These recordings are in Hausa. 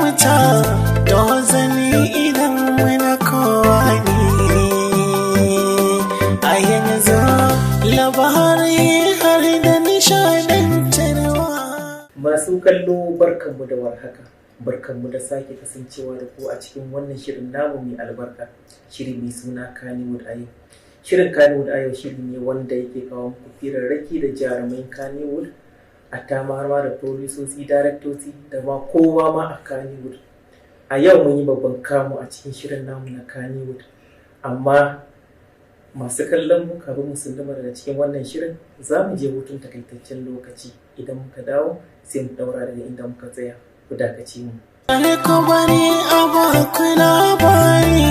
fahimta dozani idan muna kowa ne a yanzu labarai har da nishadantarwa. Masu kallo barkanmu da warhaka, barkanmu da sake kasancewa da ku a cikin wannan shirin namu mai albarka, shiri mai suna Kannywood a yau. Shirin Kannywood a yau shiri ne wanda yake kawo muku firarraki da jarumai Kannywood, a tamarwa da produsoci, daraktoci da ma kowa ma a Kannywood. A yau mun yi babban kamu a cikin shirin namu na Kannywood, amma masu kallon mu kafin mu sunduma daga cikin wannan shirin za mu je hutun takaitaccen lokaci. Idan muka dawo sai mu daura daga inda muka tsaya, ku dakaci mu. Ku bari a baku labari,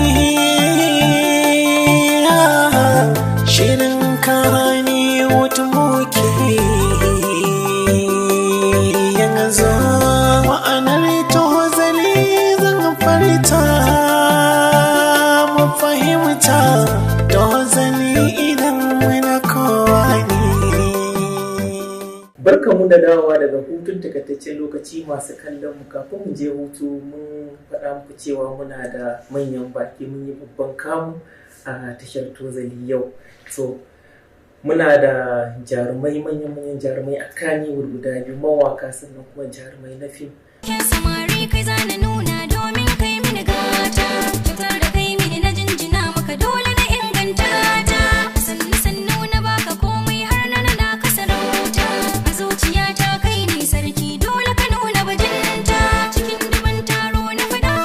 shirin Kannywood muke yanzu, ma'anar tozali zan farta mu fahimta tozali idan muna kowa ne. Barkanmu da dawowa daga hutun takaitaccen lokaci. Masu kallon mu kafin mu je hutu mun faɗa muku cewa muna da manyan baki, mun yi babban kamu a tashar Tozali yau. So muna da jarumai, manyan jarumai a Kannywood guda biyu, mawaka sannan kuma jarumai na fim. Samari kai zana nuna domin kai mini gata, kyautar da kai mini na jinjina maka dole na inganta ta. Sannu na baka komai har na ka sarauta, a zuciyata kai ne sarki dole ka nuna bajinta. Cikin duban taro na fada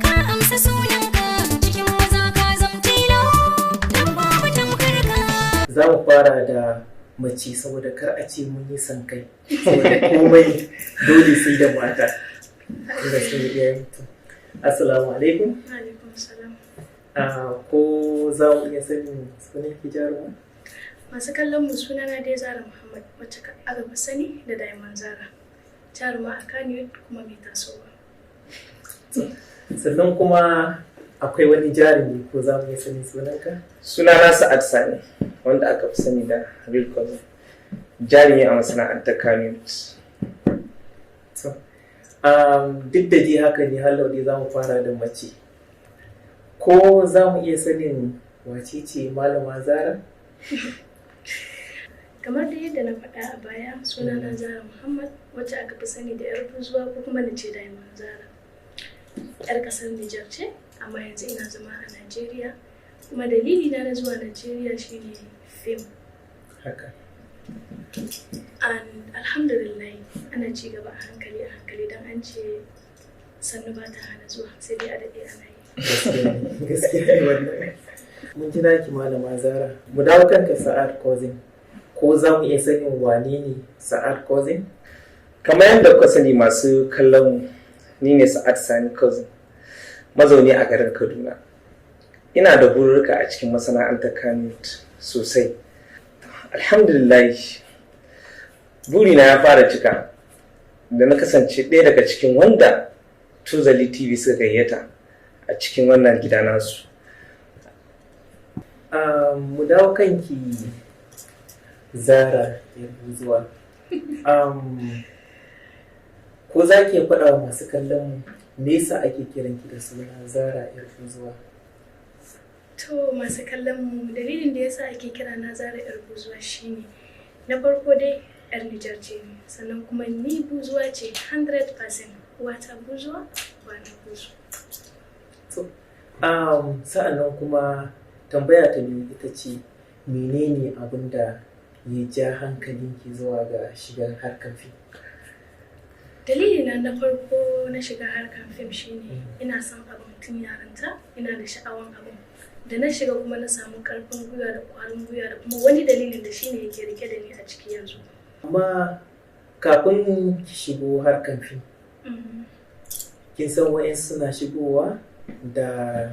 ka amsa sunanka, cikin maza ka zamtilo dan babu tamkar ka. Za mu fara da mace saboda kar a ce mun yi san kai, saboda komai dole sai da mata. Inda sun yi iya mutum. Assalamu alaikum. Alaikum salam. Ko za mu iya sanin sunan ki jaruma? Masu kallon mu sunana dai Zara Muhammad, wacce aka fi sani da Diamond Zara. Jaruma a Kannywood kuma mai tasowa. Sannan kuma akwai wani jarumi, ko za mu iya sanin sunanka? Sunana Sa'ad Sani, wanda aka fi sani da Real Cousin, jarumi a masana'antar Kannywood. Duk da dai haka ne halau dai za mu fara da mace. Ko za mu iya sanin wace ce Malama Zara? Kamar da yadda na faɗa a baya, sunana Zara Muhammad, wacce aka fi sani da 'yar buzuwa ko kuma na ce Diamond Zara. 'Yar ƙasar Nijar ce, amma yanzu ina zama a Najeriya. Kuma dalili na zuwa Najeriya shine fim. Haka. And alhamdulillah ana ci gaba a hankali don an ce sannu ba ta hana zuwa, sai dai a daɗe ana yi. Gaskiya ne wannan. Mun ji naki Malama Zara. Mu dawo kanka Sa'ad Cousin. Ko za mu iya sanin wane ne Sa'ad Cousin? Kamar yadda kuka sani masu kallon mu, ni ne Sa'ad Sani Cousin, mazauni a garin Kaduna. Ina da bururruka a cikin masana'antar Kannywood sosai. Alhamdulillah, burina ya fara cika da na kasance ɗaya daga cikin wanda Tozali TV suka gayyata a cikin wannan gida nasu. Mu dawo kanki Zara Yarbuzuwa. Ko za ki faɗa wa masu kallon mu me yasa ake kiranki da suna Zara Yarbuzuwa? To masu kallon mu, dalilin da yasa ake kira na Zara 'yar buzuwa shine na farko dai 'yar Nijar ce ne, sannan kuma ni buzuwa ce 100%, wata buzuwa ba na buzu. So, sa'annan kuma tambaya ta biyu ita ce, menene abin da ya ja hankalinki zuwa ga shigar harkar fim? Dalilina na farko na shiga harkar fim shine ina son abin tun yarinta, ina da sha'awan abin. Da na shiga kuma na samu karfin gwiwa da ƙwarin gwiwa da kuma wani dalilin da shine yake rike da ni a ciki yanzu. Amma kafin ki shigo harkar fim, kin san wa'yansu suna shigowa da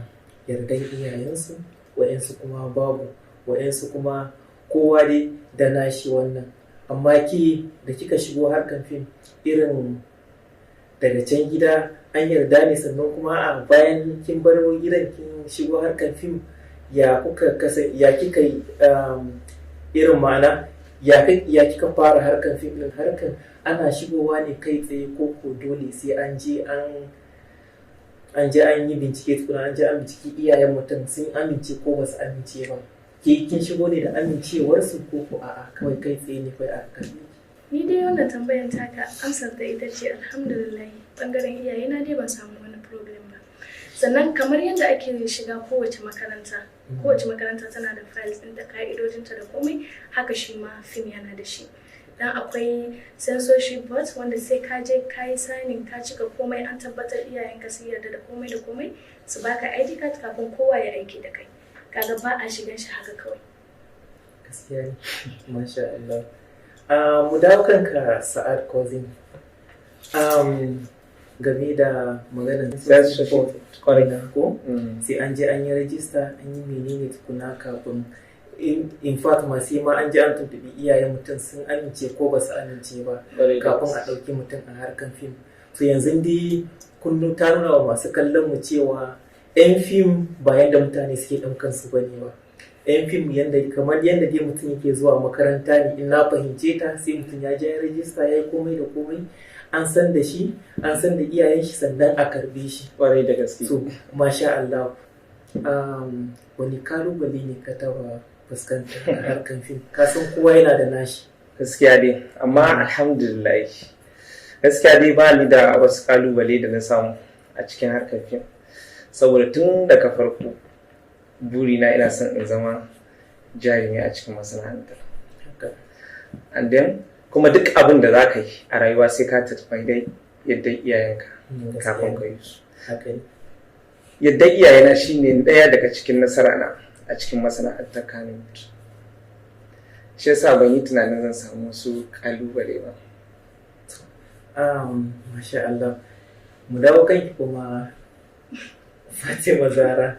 yardan iyayensu, wa'yansu kuma babu, wa'yansu kuma kowa dai da nashi wannan. Amma ki da kika shigo harkar fim, irin daga can gida an yarda ne, sannan kuma a bayan kin bar gidan kin shigo harkar fim, ya kika irin ma'ana ya kika fara harkar fim din? Harkar ana shigowa ne kai tsaye ko dole sai an je an an je an yi bincike tukuna, an je an bincike iyayen mutum sun amince ko ba su amince ba. Ke kin shigo ne da amincewarsu ko a'a kawai kai tsaye ne kai a kan? Ni dai wannan tambayan taka amsar da ita ce alhamdulillah, bangaren iyaye na dai ban samu wani problem ba. Sannan kamar yadda ake shiga kowace makaranta tana da files ɗin da ka'idojinta da komai, haka shi ma fim yana da shi. Dan akwai censorship board wanda sai ka je ka yi signing ka cika komai, an tabbatar iyayenka sun yarda da komai su baka ID card kafin kowa ya aiki da kai. Kaga ba a shigan shi haka kawai. Gaskiya ne, masha Allah. Mu dawo kanka Sa'ad Cousin. Game da maganar censorship ko sai an je an yi rajista, an yi menene tukuna kafin in fact ma sai ma an je an tuntuɓi iyayen mutum sun amince ko ba su amince ba kafin a ɗauki mutum a harkan fim. To yanzu dai kun ta nuna wa masu kallon mu cewa 'yan fim ba yadda mutane suke ɗaukan su bane ba. 'Yan fim kamar yadda dai mutum yake zuwa makaranta ne, in na fahimce ta sai mutum ya je ya rajista ya yi komai da komai, an san da shi, an san da iyayen shi sannan a karbe shi. Kwarai da gaske. So masha Allah. Wani kalubale ne ka taba fuskanta a harkan fim? Ka san kowa yana da nashi. Gaskiya dai, amma alhamdulillah gaskiya dai ba ni da wasu kalubale da na samu a cikin harkar fim, saboda tun daga farko burina ina son in zama jarumi a cikin masana'antar. And then kuma duk abin da za ka yi a rayuwa sai ka tafi dai yadda iyayenka kafin ka yi su. Yadda iyayena shine ɗaya daga cikin nasara na a cikin masana'antar Kannywood. Shi yasa ban yi tunanin zan samu wasu kalubale ba. Masha Allah. Mu dawo kanki kuma Fatima Zara.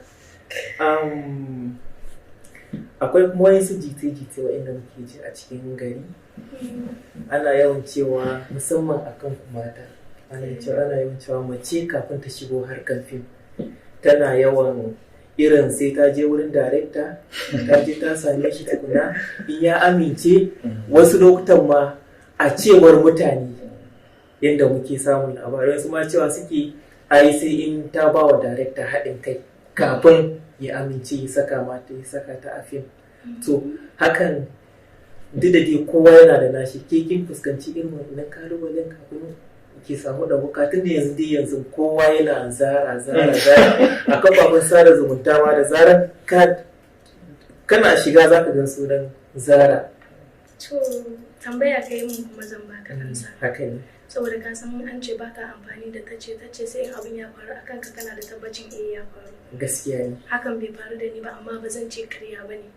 Akwai kuma wasu jite-jite waɗanda muke ji a cikin gari. Ana yawan cewa musamman akan mata, ana yawan cewa mace kafin ta shigo harkar fim tana yawan irin sai ta je wurin darekta, ta je ta same shi tukuna, in ya amince wasu lokutan ma a cewar mutane yadda muke samun labarai su ma cewa suke ai sai in ta ba wa darekta haɗin kai kafin ya amince ya saka ta a fim. So hakan duk da dai kowa yana da nashi, ke kin fuskanci irin wannan kalubalen kafin ke samu da bukatun da yanzu kowa yana zara a kafafen sada zumunta ma da zarar kana shiga zaka gan sunan Zara. To tambaya ka yi mun kuma zan baka amsa. Haka ne. Saboda ka san an ce baka amfani da tace sai in abin ya faru akan ka kana da tabbacin ya faru. Gaskiya ne. Hakan bai faru da ni ba, amma ba zan ce karya ba ne.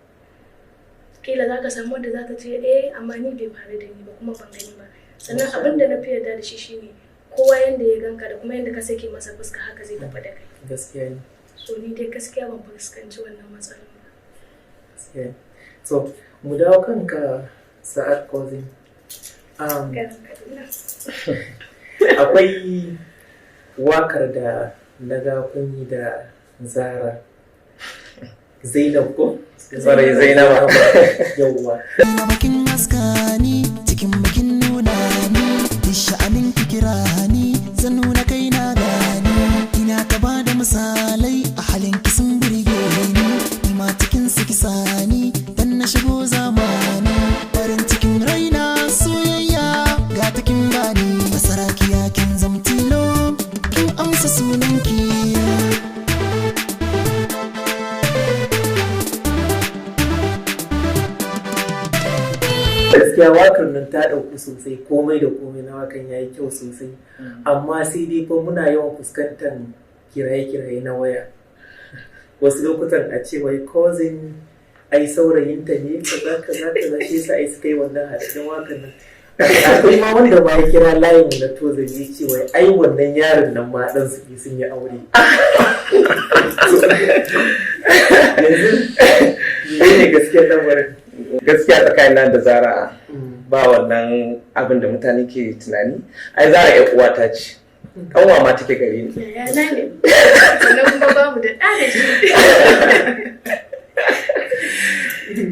Kila za ka samu wanda za ta ce amma ni bai faru da ni ba kuma ban gani ba. Sannan abin da na fi yarda da shi shine kowa yanda ya ganka da kuma yanda ka sake masa fuska haka zai tafi da kai. Gaskiya ne. So ni dai gaskiya ban fuskanci wannan matsalar ba. Gaskiya. So mu dawo kanka Sa'ad Cousin. Akwai wakar da na ga kunyi da Zara Zainab ko? Sarai Zainaba. Yawwa. Bakin haskani cikin bakin nuna ni, duk sha'anin ki kira ni, zan nuna kai na gani. Ina ta ba da misalai a halin ki sun burge ni, ima cikin su kisani dan na shigo zamani. Farin cikin raina soyayya ga takin bani, masarakiya kin zamtilo kin amsa sunanki. Gaskiya wakar nan ta ɗauku sosai, komai da komai na wakan ya yi kyau sosai, amma sai dai fa muna yawan fuskantar kiraye-kiraye na waya wasu lokutan a ce wai Cousin ai saurayinta ne kaza shi yasa ai suka yi wannan haɗin wakan nan. Akwai ma wanda ma ya kira layin na Tozan ya ce wai ai wannan yaron nan ma ɗan su sun yi aure. Yanzu ne gaskiyar lamarin. Gaskiya tsakanin da Zara ba wannan abin da mutane ke tunani. Ai Zara ƴar uwata ce, kanwa ma take gare ni. Yana ne, sannan kuma babu da ɗa da shi.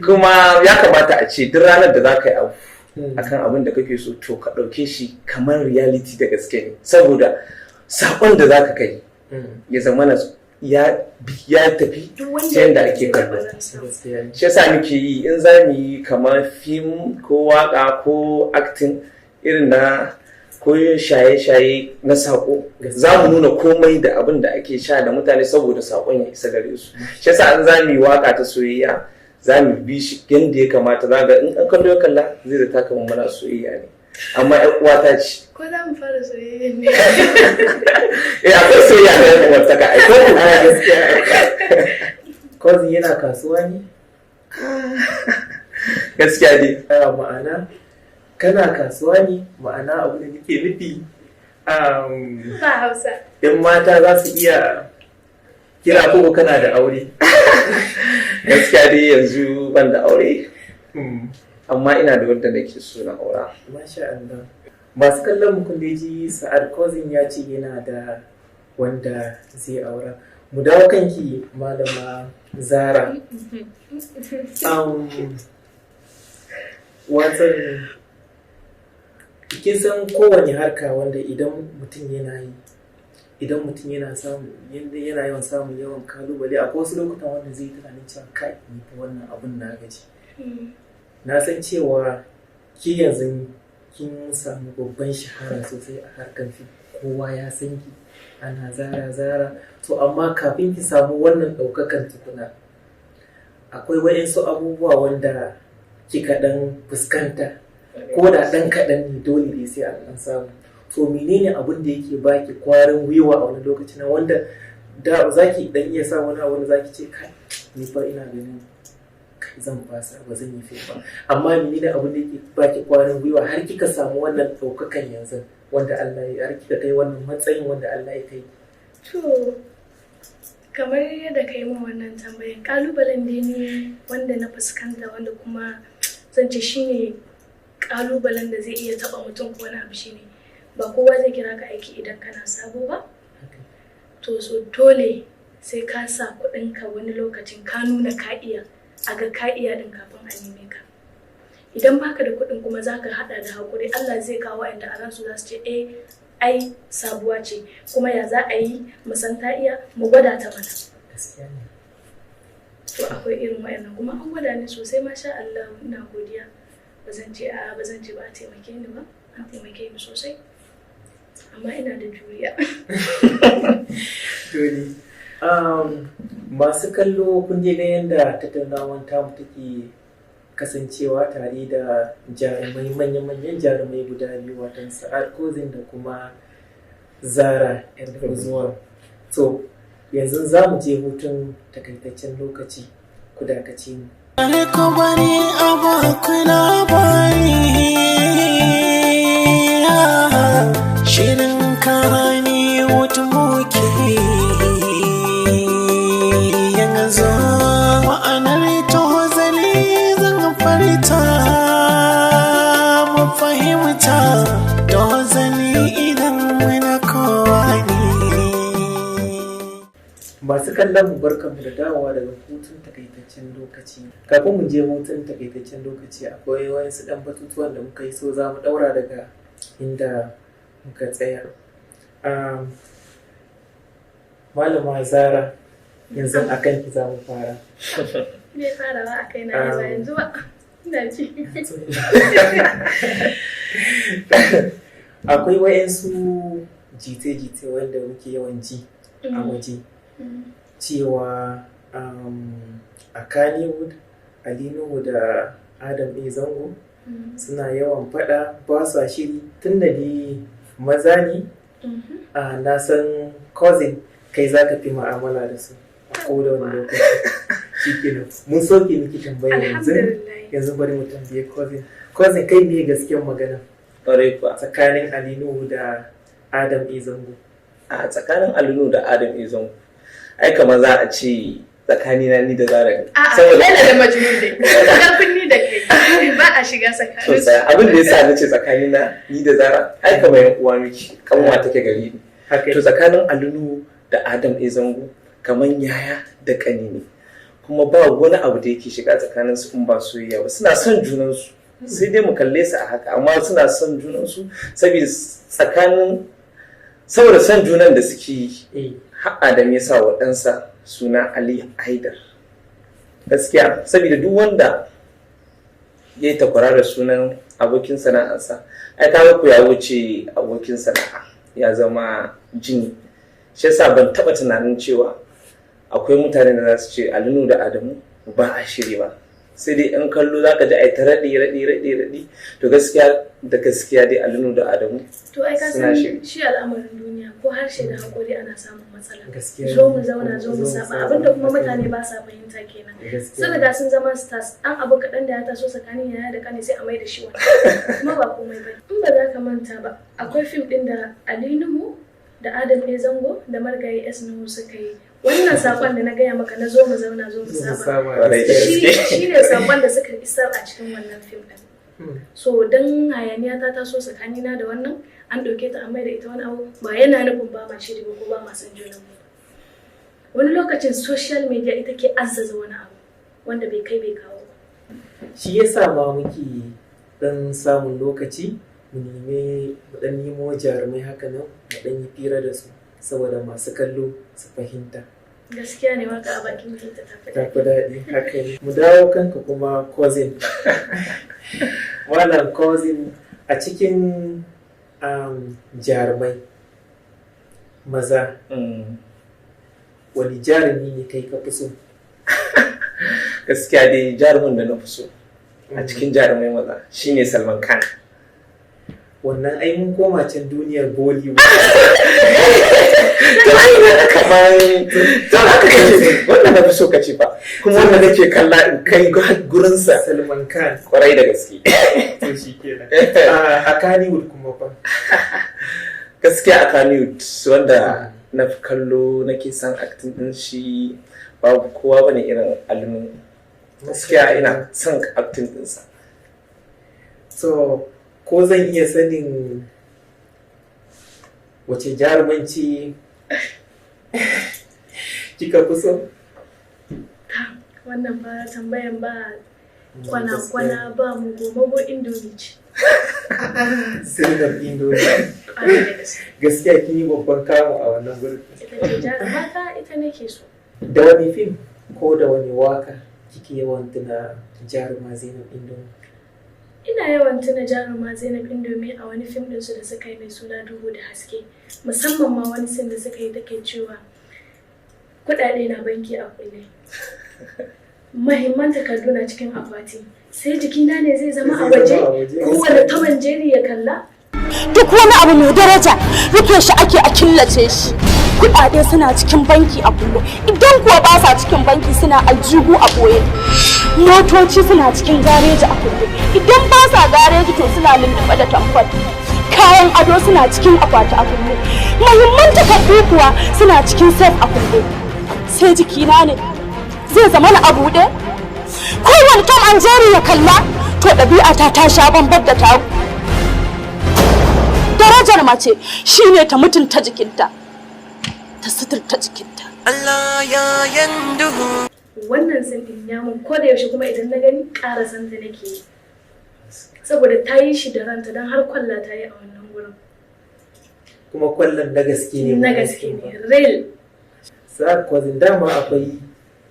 Kuma ya kamata a ce duk ranar da za ka yi abu akan abin da kake so to ka ɗauke shi kamar reality da gaske ne, saboda saƙon da za ka kai ya zama ya tafi duk wanda ta yadda ya ake ce kallo. ba zan samu. gaskiya ne. Shi yasa muke yi in za mu yi kamar fim ko waka ko acting irin na ko shaye-shaye na sako, za mu nuna komai da abin da ake sha da mutane saboda sakon ya isa gare su. Shi yasa an za mu yi waka ta soyayya za mu bi shi yadda ya kamata, za ga in an kallo ya kalla zai da taka mana soyayya ne, amma ƴan uwata ce. Ko za mu fara soyayya ne? Akwai soyayya na ƴan uwantaka ai ko kuma gaskiya cousin yana kasuwa ne? gaskiya dai Ma'ana kana kasuwa ne, ma'ana abu da nake nufi Ba Hausa. yan mata za su iya kira ko kana da aure. gaskiya dai yanzu ban da aure, amma ina da wanda nake so na aura. Masha Allah. Masu kallon mu kun dai ji Sa'ad cousin ya ce yana da wanda zai aura. Mu dawo kanki malama Zara. Watan kin san kowane harka wanda idan mutum yana yi, idan mutum yana yawan samun yawan kalubale, akwai wasu lokutan wanda zai tunanin cewa kai ni fa wannan abun na gaji. Na san cewa ki yanzu kin samu babban shahara sosai a harkar fim, kowa ya san ki, ana Zara. To amma kafin ki samu wannan ɗaukakan tukuna, akwai waɗansu abubuwa wanda kika ɗan fuskanta, ko da ɗan kaɗan ne dole ne sai an samu. To menene abin da yake baki kwarin gwiwa a wani lokaci na wanda da zaki dan iya sa wani abu da zaki ce kai ni fa ina ganin zan fasa ba zan yi fim ba, amma menene abin da yake baki kwarin gwiwa har kika samu wannan ɗaukakan yanzu wanda Allah ya, har kika kai wannan matsayin wanda Allah ya kai? To, kamar yadda ka yi min wannan tambayan, ƙalubalen da ne wanda na fuskanta, wanda kuma zan ce shine ƙalubalen da zai iya taɓa mutum ko wani abu, shine ba kowa zai kira ka aiki idan kana sabo ba. To so dole sai ka sa kuɗinka wani lokacin, ka nuna ka iya, a ga ka iya ɗin kafin a neme ka. Idan baka da kuɗin kuma za ka haɗa da haƙuri, Allah zai kawo inda a ransu za su ce ai sabuwa ce, kuma ya za a yi mu san ta iya, mu gwada ta mana. To akwai irin wayannan, kuma an gwada ni sosai, masha Allah, ina godiya. Ba zan ce ba a taimake ni ba, an taimake ni sosai, amma ina da juriya. Dole. Masu kallo kun je ga yadda tattaunawar tamu take kasancewa tare da jarumai, manyan jarumai guda biyu, watan Sa'ad cousin da kuma Zara yar zuwa. To yanzu za mu je hutun takaitaccen lokaci, ku dakace mu. Ku bari a baku labari, shirin karani wata muke yanzu, ma'anar tozali zan farita mu fahimta, tozali idan muna kowa ne. Masu kallon mu barkanmu da dawowa daga hutun takaitaccen lokaci. Kafin mu je hutun takaitaccen lokaci, akwai wasu ɗan batutuwan da muka yi, so za mu ɗaura daga inda muka tsaya. Malama Zara, yanzu a kanki za mu fara. Me farawa a kai na yanzu ba? Ina ji. Akwai wayansu jite-jite wanda muke yawan ji a waje. Cewa a Kannywood, Ali Nuhu da Adam A. Zango suna yawan faɗa, ba sa shiri, tun da ni maza ne, na san cousin kai za ka fi ma'amala da su a koda wani lokaci. Shikenan mun soke miki tambaya yanzu bari mu tambaye cousin kai ne gaskiyar magana tsakanin Ali Nuhu da Adam A. Zango? A tsakanin Ali Nuhu da Adam A. Zango ai kamar za a ce tsakanina ni da Zara ne. Saboda da majnun dai. Karfin ni da kai ba a shiga tsakanin su. Abin da yasa nace tsakanina ni da Zara ai kamar yan uwa miki, kanwa take gari ni. To tsakanin Ali Nuhu da Adam A. Zango kamar yaya da kani ne. Kuma ba wani abu da yake shiga tsakanin su in ba soyayya ba. Suna son junan su. Sai dai mu kalle su a haka, amma suna son junan su saboda tsakanin saboda son junan da suke yi eh har Adam ya sa wa ɗansa suna Ali Haidar. Gaskiya saboda duk wanda ya yi takwara da sunan abokin sana'arsa ai kaga ku ya wuce abokin sana'a ya zama jini. Shi yasa ban taɓa tunanin cewa akwai mutane da za su ce Alinu da Adamu ba a shiri ba, sai dai in kallo za ka ji ai ta raɗi to gaskiya dai Alinu da Adamu To ai ka suna san shiri. shi al'amarin duniya ko harshe da haƙori ana samun matsala. gaskiya Zo mu zauna zo mu saba abinda kuma mutane ba sa fahimta kenan. Sun riga sun zama stars an abu kaɗan da ya taso tsakanin yaya da kane sai a mai da shi wani. Kuma ba komai ba. In ba za ka manta ba akwai fim ɗin da Ali Nuhu da Adam A Zango da Margayi S Nuhu suka yi. Wannan sakon da na gaya maka na zo mu zauna zo mu saba. Kwarai da gaske. Shi ne sakon da suka isar a cikin wannan fim ɗin. So don hayaniya ta taso tsakanina da wannan an ɗauke ta an mai da ita wani abu ba yana nufin ba ma shiri ba ko ba ma san junan mu. Wani lokacin social media ita ke azzaza wani abu wanda bai kai bai kawo ba. shi yasa ma muke dan samun lokaci mu dan nemo jarumai haka nan mu dan yi fira da su saboda masu kallo su fahimta. Gaskiya ne waka a bakin mutum ta tafi Ta fi daɗi haka ne. Mu dawo kanka kuma cousin. Wannan cousin a cikin jarumai maza wani jarumi ne kai ka fi so? Gaskiya dai jarumin da na fi so a cikin jarumai maza shine Salman Khan. Wannan ai mun koma can duniyar Bollywood. Wanda na fi so ka ce ba kuma wanda nake kalla in kai gurinsa Salman Khan. kwarai da gaske. To shi kenan. A Kannywood kuma fa. Gaskiya a Kannywood wanda na fi kallo nake son acting din shi babu kowa bane irin Alinu. Gaskiya ina son acting dinsa. So ko zan iya sanin wace jarumanci kika fi so? wannan ba tambayan ba kwana ba mu gobe Indonesia. Sirgar Indonesia. Ƙwarai da gaske. Gaskiya kin yi babban kamu a wannan gurin. Ita ce jarumata ita nake so. Da wani fim ko da wani waka kike yawan tuna jaruma Zainab Indomi? Ina yawan tuna jaruma Zainab Indomi a wani fim ɗinsu da suka yi mai suna Duhu da Haske. Musamman ma wani sin da suka yi take cewa kuɗaɗe na banki a kulle. Mahimman takardu na cikin akwati. Sai jikina ne zai zama a waje? Kowane taban jeri ya kalla? Duk wani abu mai daraja rufe shi ake a killace shi. Kuɗaɗe suna cikin banki a kulle. Idan kuwa ba sa cikin banki suna aljihu a ɓoye. Motoci suna cikin gareji a kulle. Idan ba sa gareji to suna lulluɓe da tamfol. Kayan ado suna cikin akwati a kulle. Muhimman takardu kuwa suna cikin safe a kulle. Sai jikina ne zai zama na a buɗe. Kowane Tom and Jerry ya kalla to ɗabi'ata ta sha bambar da taku. Darajar mace shine ta mutunta jikinta, ta suturta jikinta. Allah ya yanduhu. Wannan sin ɗin ya mun ko da yaushe kuma idan na gani ƙara san ta nake yi. Saboda ta yi shi da ranta don har kwalla ta yi a wannan wurin. Kuma kwallon na gaske ne. Na gaske ne, real. Sa'ad kwazin dama akwai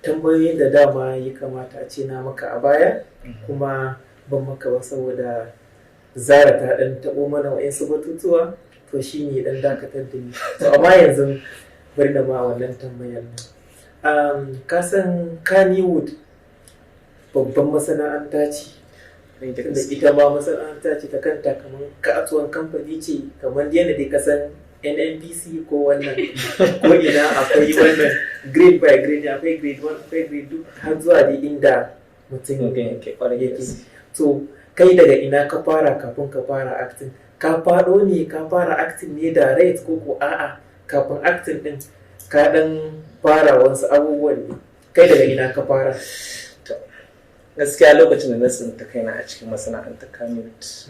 tambayoyin da dama ya kamata a ce na maka a baya kuma ban maka ba saboda Zara ta dan taɓo mana wa'insu batutuwa to shi ne dan dakatar da ni. To amma yanzu bari na ma wannan tambayar nan. Ka san Kannywood babban masana'anta ce. Da ita ma masana'anta ce ta kanta kamar kasuwan kamfani ce kamar yadda dai ka san NNPC ko wannan ko ina akwai wannan grade by grade akwai grade 1 akwai grade 2 har zuwa da inda mutum yake. To kai daga ina ka fara kafin ka fara acting? Ka faɗo ne ka fara acting ne direct ko a'a kafin acting din ka dan fara wasu abubuwan ne? Kai daga ina ka fara? Gaskiya lokacin da na tsinta kaina a cikin masana'antar Kannywood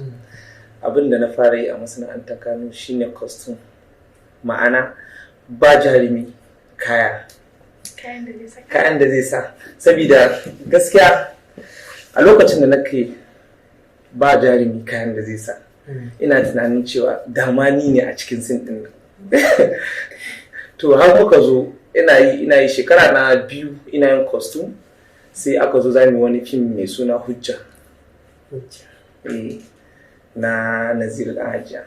abin da na fara yi a masana'antar Kannywood shine costume, ma'ana ba jarumi kayan da zai sa. Saboda gaskiya a lokacin da nake ba jarumi kayan da zai sa ina tunanin cewa dama ni ne a cikin sin din To har muka zo ina yi shekara na 2 ina yin costume, sai aka zo za mu yi wani fim mai suna Hujja. Na Nazir Dan Hajiya.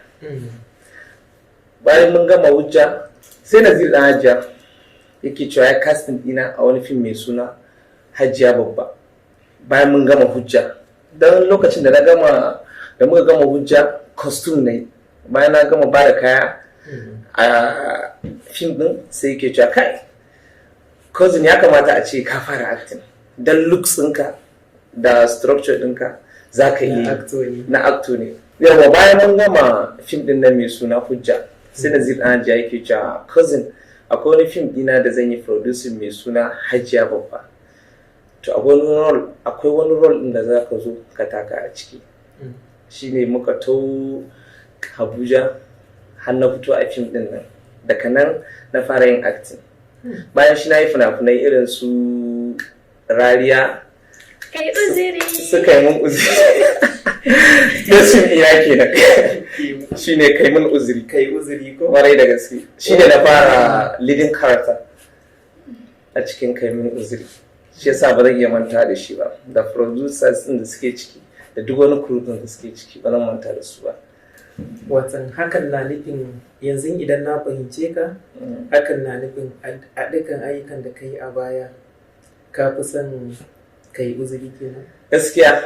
Bayan mun gama Hujja sai Nazir Dan Hajiya yake cewa ya casting dina a wani fim mai suna Hajiya Babba. Bayan mun gama Hujja, dan lokacin da muka gama Hujja costume ne, bayan na gama ba da kaya a fim din sai yake cewa kai cousin ya kamata a ce ka fara acting dan looks ɗinka da structure ɗinka za ka yi na actor ne. Yawa bayan mun gama fim din nan mai suna Hujja sai Nazir Dan Hajiya yake cewa cousin akwai wani fim dina da zan yi producing mai suna Hajiya Babba. To akwai wani role din da za ka zo ka taka a ciki. Shine muka to Abuja har na fito a fim din nan. Daga nan na fara yin acting. Bayan shi na yi fina-finai irin su Rariya. Kai uziri. Suka yi mun uziri. Da sun iya kenan. Shine kai mun uziri. Kai uziri ko? Warai da gaske. Shine na fara leading character a cikin kai mun uziri. Shi yasa ba zan iya manta da shi ba. Da producers din da suke ciki da duk wani crew din da suke ciki ba zan manta da su ba. Watan hakan na nufin yanzu idan na fahimce ka, hakan na nufin a dukkan ayyukan da ka yi a baya ka fi son ka yi uzuri kenan? Gaskiya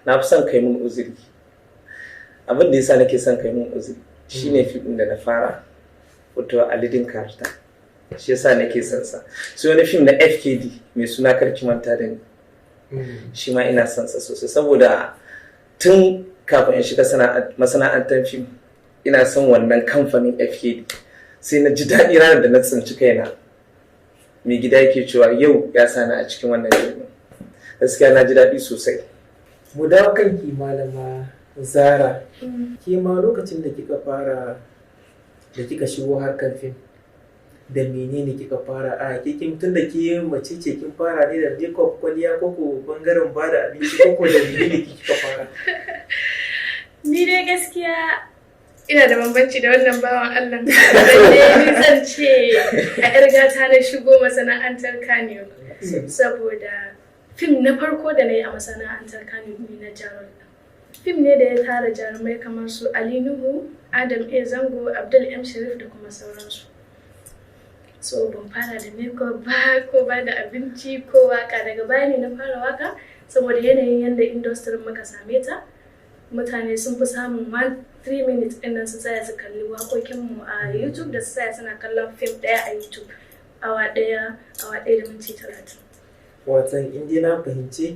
na fi son kai mun uzuri. Abin da yasa nake son kai mun uzuri shine fim da na fara wato a leading character. Shi yasa nake son sa. Sai wani fim na FKD mai suna Karki Manta da Ni. Shi ma ina son sa sosai saboda tun kafin in shiga masana'antar fim ina son wannan kamfanin FKD. Sai na ji daɗi ranar da na tsinci kaina mai gida yake cewa yau ya sani a cikin wannan filmin. Gaskiya na ji daɗi sosai. Mu dawo kanki malama Zara. Ke ma lokacin da kika shigo harkar fim da menene kika fara a kin tun da ke mace ce kin fara ne da makeup kwaliya ko bangaren ba da abinci ko da menene kika fara? Ni dai gaskiya ina da bambanci da wannan bawan Allah. Ni zan ce a yar gata na shigo masana'antar Kano saboda fim na farko da na yi a masana'antar Kano ne na Jarol. Fim ne da ya tara jarumai kamar su Ali Nuhu, Adam A. Zango, Abdul M. Sharif da kuma sauransu. So ban fara da makeup ba ko ba da abinci ko waka, daga baya ne na fara waka saboda yanayin yadda industry muka same ta. Mutane sun fi samun 3 minutes ɗin nan su tsaya su kalli waƙoƙinmu a YouTube da su tsaya suna kallon fim ɗaya a YouTube awa ɗaya da minti 30. Watan inda na fahimce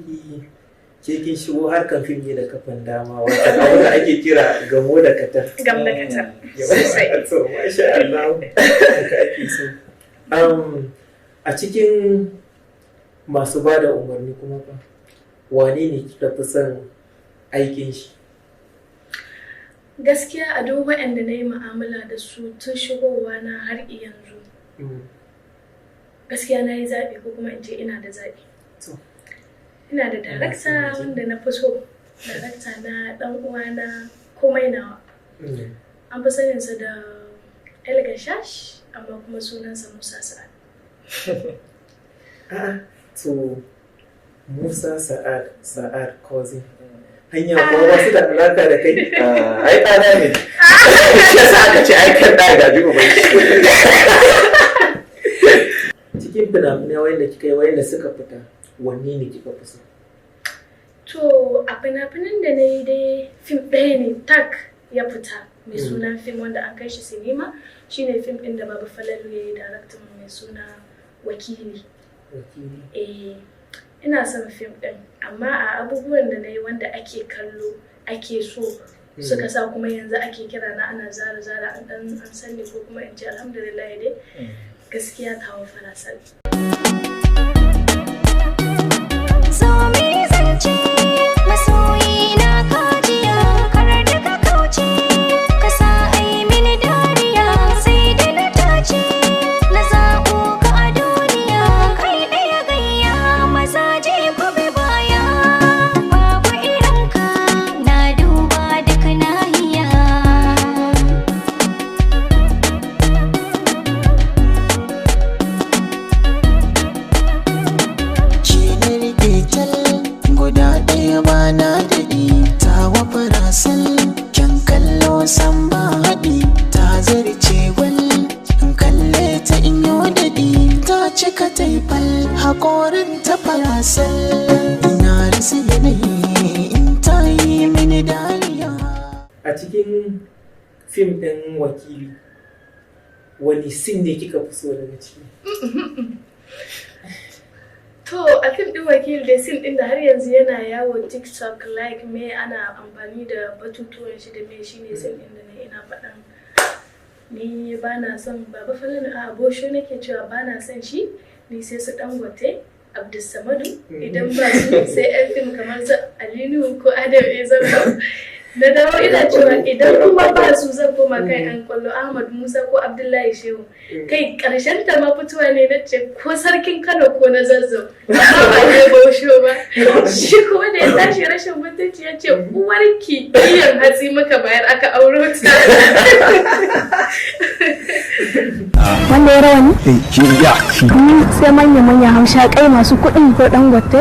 ke kin shigo harkar fim ne da kafan dama, watan abin da ake kira gamo da katar. Gam da katar. Sosai. So, masha Allah, haka ake so. A cikin masu ba da umarni kuma ba, wane ne kika fi son aikin shi? Gaskiya a duk waɗanda na yi mu'amala da su tun shigowa na har yanzu. Gaskiya na yi zaɓi ko kuma in ce ina da zaɓi. Ina da darakta wanda na fi so, darakta na ɗan uwana komai nawa. An fi saninsa da El Gashash, amma kuma sunansa Musa Sa'ad. To Musa Sa'ad cousin. Hanya kuwa ba su da alaka da kai? Ai ɗana ne. Shi yasa aka ce ai kan ɗaya ga biyu bai. Cikin fina-finai wayanda kika yi wayanda suka fita, wanne ne kika fi so? To a fina-finan da na yi dai fim ɗaya ne tak ya fita mai suna fim wanda an kai shi sinima, shine fim ɗin da Baba Falalu ya yi daraktan mai suna Wakili. Ina son fim ɗin, amma a abubuwan da na yi wanda ake kallo ake so suka sa kuma yanzu ake kira na ana zara an sanni ko kuma in ce alhamdulillah dai gaskiya kawo farasal. So me zance masoyi na kajiya kar da ka kauce ka sa ai mini dariya sai da na tace na zaɓo ka a duniya kai ɗaya gayya mazaje ku bi baya babu irinka na duba duk nahiya. asal ina rasa yanayi in ta yi mini dariya. A cikin fim ɗin Wakili, wani sin ne kika fi so daga ciki? To a fim ɗin Wakili da sin ɗin da har yanzu yana yawo TikTok like me ana amfani da batutuwan shi da me shine sin ɗin da ina faɗan ni ba na son Baba Falana a Bosho nake cewa ba na son shi ni sai su Dangote Abdulsamadu idan ba su sai yan fim kamar su Alinu ko Adam Ezango da dawo ina cewa idan kuma ba su zan koma kai an kwallo Ahmad Musa ko Abdullahi Shehu kai karshen ta ma fituwa ne na ce ko sarkin Kano ko na Zazzau amma ba ne Bosho ba shi kuma da ya tashi rashin mutunci ya ce uwarki biyan hatsi muka bayar aka auro ta wanda ya rawani? sai manya-manya hamshakai masu kuɗin ko dangote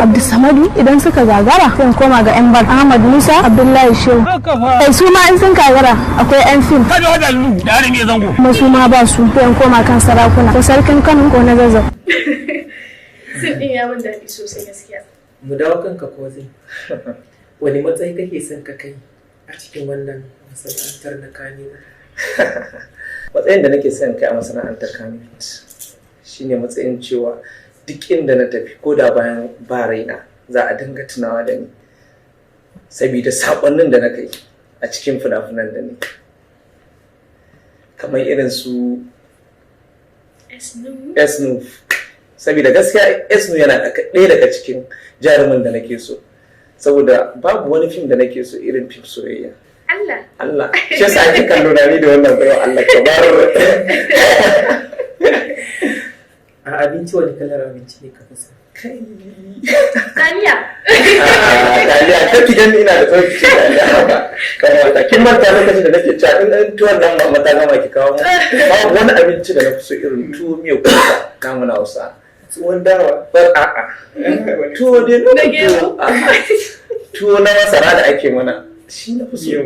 Abdulsamadu idan suka gagara sai koma ga yan bar Ahmad Musa Abdullahi Shehu kai su ma in sun gagara akwai yan fim kuma su ma ba su sai koma kan sarakuna ko sarkin Kano ko na Zazzau. Sin ɗin ya min daɗi sosai gaskiya. Mu dawo kanka ko zai. Wani matsayi kake son ka kai a cikin wannan masana'antar na Kannywood? Matsayin da nake son kai a masana'antar Kannywood shine matsayin cewa duk inda na tafi ko da bayan ba raina za a dinga tunawa da ni saboda saƙonnin da na kai a cikin fina-finan da ni kamar irin su Esnu saboda gaskiya Esnu yana ɗaya daga cikin jarumin da nake so saboda babu wani fim da nake so irin fim soyayya. Allah shi yasa ake kallo na ni da wannan bayo Allah kabar. A abinci wani kalar abinci ne ka fi so? Taliya. Taliya ta ki gani ina da tsoki ce taliya. Kamata kin manta lokacin da nake cewa in tuwon nan mama ta gama ki kawo babu wani abinci da na fi so irin tuwo miya kuka kamu na Hausa. Tuwon dawa? A'a. Tuwo dai na gero. Tuwo na masara da ake mana. Shi na fi so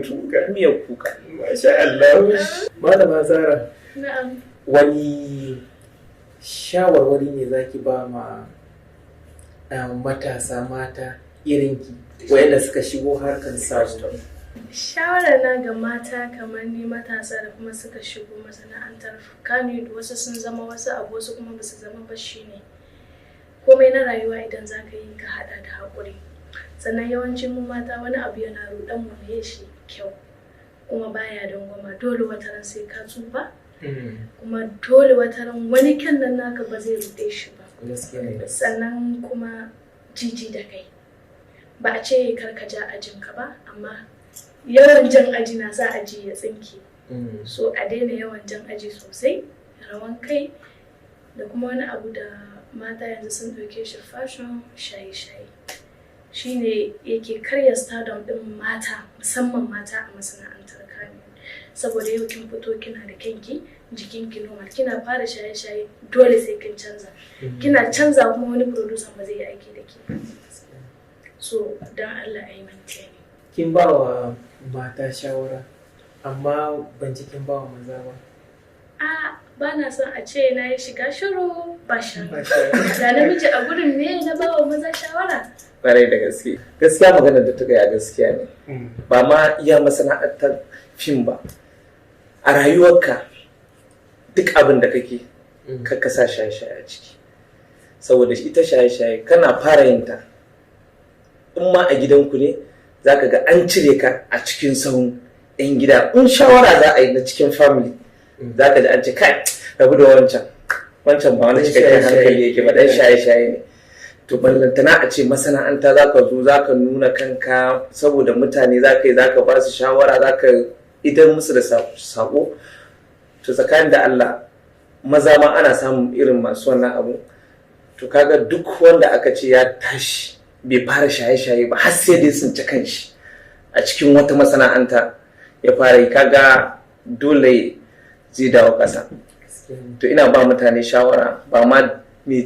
miyar kuka. Masha Allah. Malama Zara. Na'am. Wani shawarwari ne zaki ba ma matasa mata irinki wayanda suka shigo harkar sasto? Shawara na ga mata kamar ni matasa da kuma suka shigo masana'antar Kannywood wasu sun zama wasu abu wasu kuma ba su zama ba shine komai na rayuwa idan za ka yi ka hada da haƙuri sannan yawancin mu mata wani abu yana ruɗan mu ne shi kyau kuma baya dangwama dole wataran sai ka tsufa kuma dole wataran wani kyan nan naka ba zai ruɗe shi ba sannan kuma jiji da kai ba a ce karka ja ajinka ba amma yawan jan aji na sa aji ya tsinke so a daina yawan jan aji sosai rawan kai da kuma wani abu da mata yanzu sun ɗauke shi fashion shaye-shaye shine yake karya stardom ɗin mata musamman mata a masana'antar Kannywood saboda yau kin fito kina da kanki jikinki normal kina fara shaye-shaye dole sai kin canza kina canza kuma wani producer ba zai yi aiki da ke so don Allah a yi maintain. Kin ba wa mata shawara amma ban ji kin ba wa maza ba. Ba na son a ce na yi shiga shiru ba shawara da namiji a gurin ne na ba wa maza shawara. Ƙwarai da gaske gaskiya maganar da ta gaya gaskiya ne ba ma iya masana'antar fim ba a rayuwarka duk abin da kake ka sa shaye-shaye a ciki saboda ita shaye-shaye kana fara yin ta in ma a gidanku ne za ka ga an cire ka a cikin sahun 'yan gida in shawara za a yi na cikin family za ka ji an ce kai rabu da wancan ba wani cikakken hankali yake ba dan shaye-shaye ne to ballantana a ce masana'anta za ka zo za ka nuna kanka saboda mutane za ka ba su shawara za ka idan musu da sako to tsakanin da Allah maza ma ana samun irin masu wannan abu to kaga duk wanda aka ce ya tashi bai fara shaye-shaye ba har sai dai sun ci kanshi a cikin wata masana'anta ya fara yi kaga dole zai dawo ƙasa to ina ba mutane shawara ba ma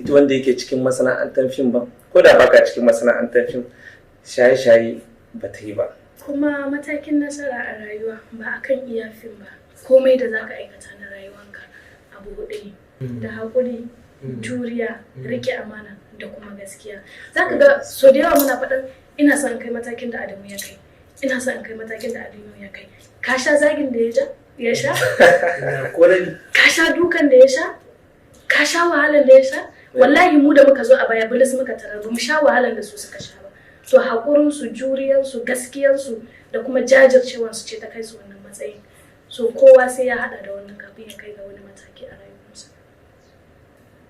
wanda yake cikin masana'antar fim ba ko da baka cikin masana'antar fim shaye-shaye ba ta yi ba kuma matakin nasara a rayuwa ba akan iya fim ba komai da zaka aikata na rayuwanka abu hudu ne da haƙuri juriya, rike amana da kuma gaskiya. Zaka ga so da yawa muna faɗin ina son kai matakin da Adamu ya kai, ina son kai matakin da Adamu ya kai. Ka sha zagin da ya sha? Ka sha dukan da ya sha? Ka sha wahalar da ya sha? Wallahi mu da muka zo a baya bilis muka tarar ba mu sha wahalar da su suka sha ba. To haƙurinsu, juriyarsu, gaskiyarsu da kuma jajircewarsu ce ta kai su wannan matsayin. So kowa sai ya haɗa da wannan kafin ya kai ga wani mataki a rayuwarsa.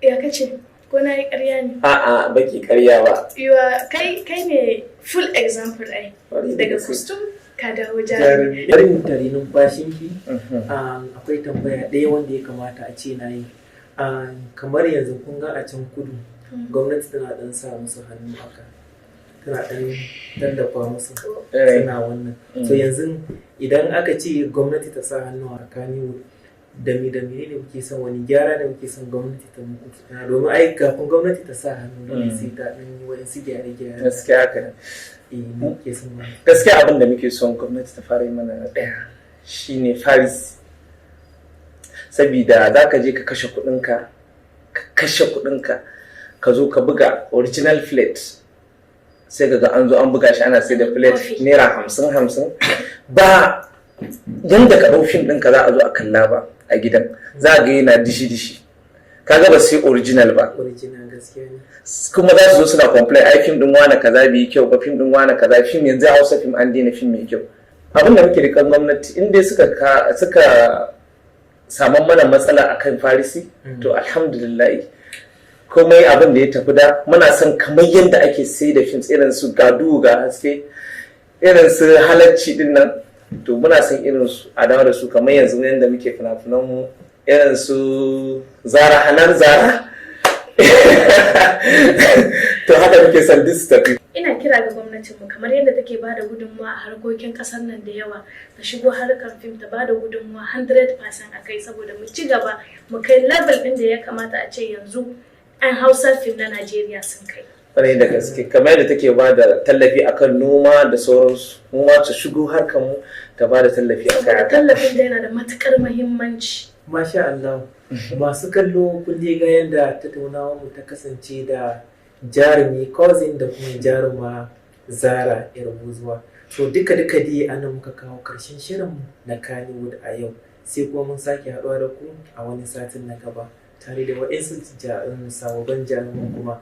Ya kace ko na yi ƙarya ne? A'a baki ƙarya ba. Kai ne full example ai. Daga kustum ka dawo jarumi. Yarin tare numfashinki akwai tambaya ɗaya wanda ya kamata a ce na yi. Kamar yanzu kun ga a can kudu gwamnati tana ɗan sa musu hannu haka. Tana ɗan tallafa musu suna wannan. So yanzu idan aka ce gwamnati ta sa hannu a Kannywood da me ne kuke son wani gyara da kuke son gwamnati ta muku? Domin ai kafin gwamnati ta sa hannu dole sai ta ɗan yi wa'insu gyare-gyare. Gaskiya haka ne. Muke son wani. Gaskiya abin da muke son gwamnati ta fara yi mana ɗaya shine Faris. Sabida za ka je ka kashe kuɗinka ka zo ka buga original plate sai ga an zo an buga shi ana sai da plate naira 50 ba yanda ka ɗau fim ɗinka za a zo a kalla ba a gidan za ga yana dishi kaga ba sai original ba kuma za su zo suna complain ai fim ɗin wani kaza bai kyau ba fim ɗin wani kaza fim yanzu Hausa fim an daina fim mai kyau. Abin da muke rikan gwamnati in dai suka saman mana matsala akan Farisi to alhamdulillah komai abin da ya tafi da muna son kamar yadda ake sai da films irin su Gadu ga Haske irin su Halacci din nan to muna son irin su a dawo da su kamar yanzu yadda muke fina-finan mu irin su Zara Hanan Zara to haka muke son duk su tafi. Ina kira ga gwamnatinmu kamar yadda take ba da gudunmuwa a harkokin kasar nan da yawa ta shigo harkar fim ta ba da gudunmuwa 100% a kai saboda mu ci gaba mu kai level ɗin da ya kamata a ce yanzu an Hausa fim na Najeriya sun kai. Kwarai da gaske kamar yadda take ba da tallafi akan noma da sauransu mu ma ta shigo harkar mu ta ba da tallafi akan haka. Tallafin da yana da matukar muhimmanci. Masha Allah masu kallo kun ga yadda tattaunawar mu ta kasance da jarumi cousin da kuma jaruma Zara yar Buzuwa. So duka dai anan muka kawo karshen shirin na Kannywood a yau sai kuma mun sake haɗuwa da ku a wani satin na gaba tare da waɗansu sababbin jaruman kuma.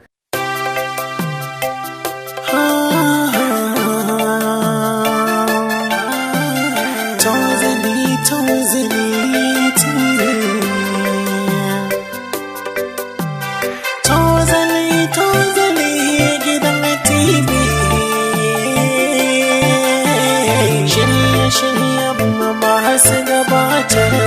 Shirya ba su gabatar